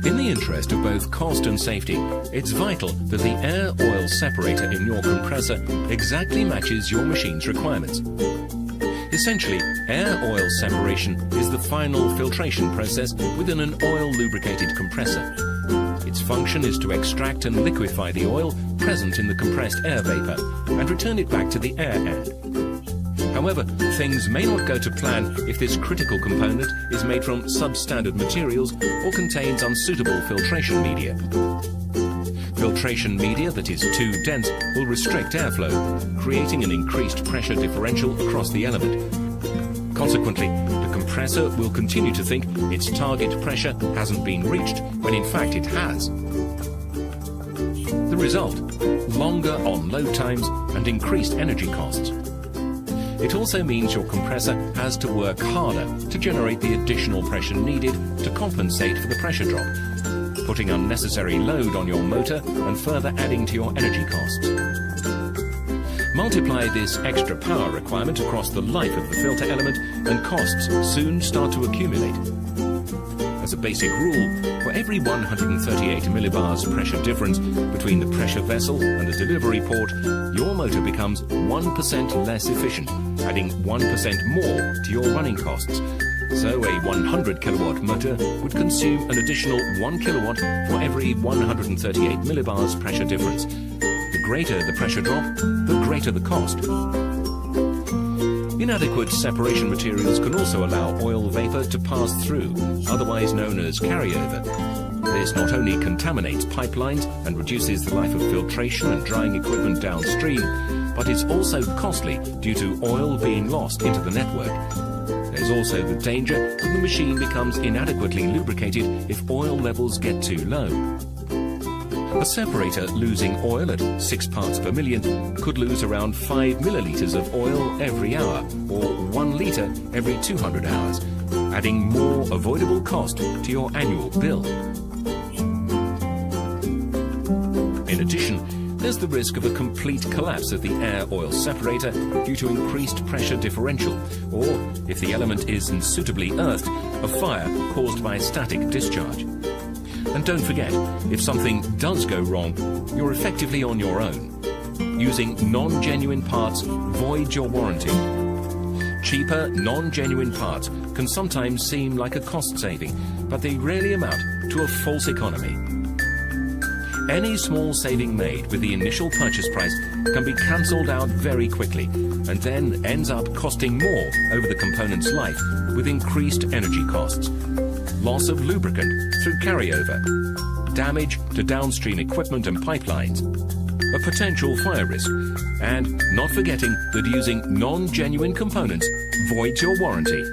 In the interest of both cost and safety, it's vital that the air-oil separator in your compressor exactly matches your machine's requirements. Essentially, air-oil separation is the final filtration process within an oil-lubricated compressor. Its function is to extract and liquefy the oil present in the compressed air vapor and return it back to the air end. However, things may not go to plan if this critical component is made from substandard materials or contains unsuitable filtration media. Filtration media that is too dense will restrict airflow, creating an increased pressure differential across the element. Consequently, the compressor will continue to think its target pressure hasn't been reached when in fact it has. The result: longer on-load times and increased energy costs. It also means your compressor has to work harder to generate the additional pressure needed to compensate for the pressure drop, putting unnecessary load on your motor and further adding to your energy costs. Multiply this extra power requirement across the life of the filter element and costs soon start to accumulate. As a basic rule, for every 138 millibars pressure difference between the pressure vessel and the delivery port, your motor becomes 1% less efficient, adding 1% more to your running costs. So a 100 kilowatt motor would consume an additional 1 kilowatt for every 138 millibars pressure difference. The greater the pressure drop, the greater the cost. Inadequate separation materials can also allow oil vapor to pass through, otherwise known as carryover. This not only contaminates pipelines and reduces the life of filtration and drying equipment downstream, but is also costly due to oil being lost into the network. There's also the danger that the machine becomes inadequately lubricated if oil levels get too low. A separator losing oil at 6 parts per million could lose around 5 millilitres of oil every hour, or 1 litre every 200 hours, adding more avoidable cost to your annual bill. In addition, there's the risk of a complete collapse of the air-oil separator due to increased pressure differential, or, if the element is unsuitably earthed, a fire caused by static discharge. And don't forget, if something does go wrong, you're effectively on your own. Using non-genuine parts voids your warranty. Cheaper, non-genuine parts can sometimes seem like a cost saving, but they rarely amount to a false economy. Any small saving made with the initial purchase price can be cancelled out very quickly, and then ends up costing more over the component's life with increased energy costs. Loss of lubricant through carryover, damage to downstream equipment and pipelines, a potential fire risk, and not forgetting that using non-genuine components voids your warranty.